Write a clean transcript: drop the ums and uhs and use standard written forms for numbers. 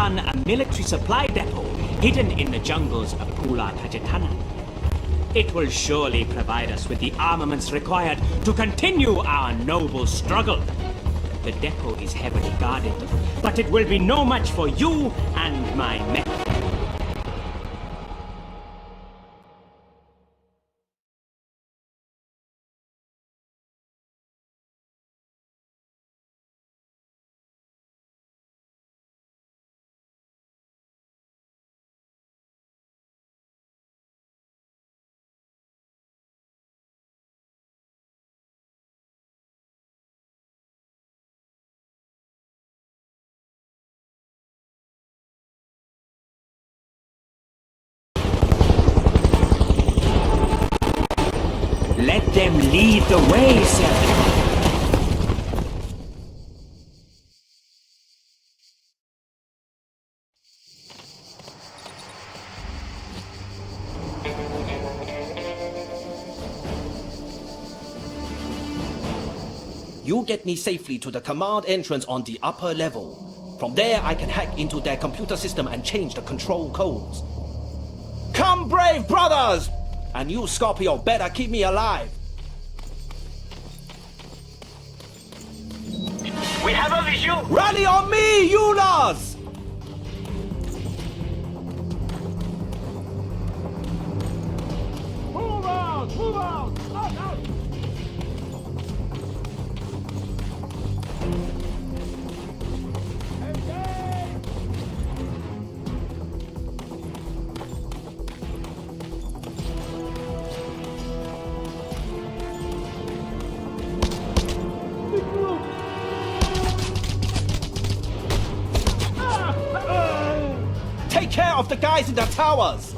Taliban a military supply depot hidden in the jungles of Pula Tajitana. It will surely provide us with the armaments required to continue our noble struggle. The depot is heavily guarded, but it will be no match for you and my men. Let them lead the way, sir. You get me safely to the command entrance on the upper level. From there, I can hack into their computer system and change the control codes. Come, brave brothers! And you, Scorpio, better keep me alive. We have a visual! Rally on me, Eulers! Move out! Move out! Out! Out! Take care of the guys in the towers!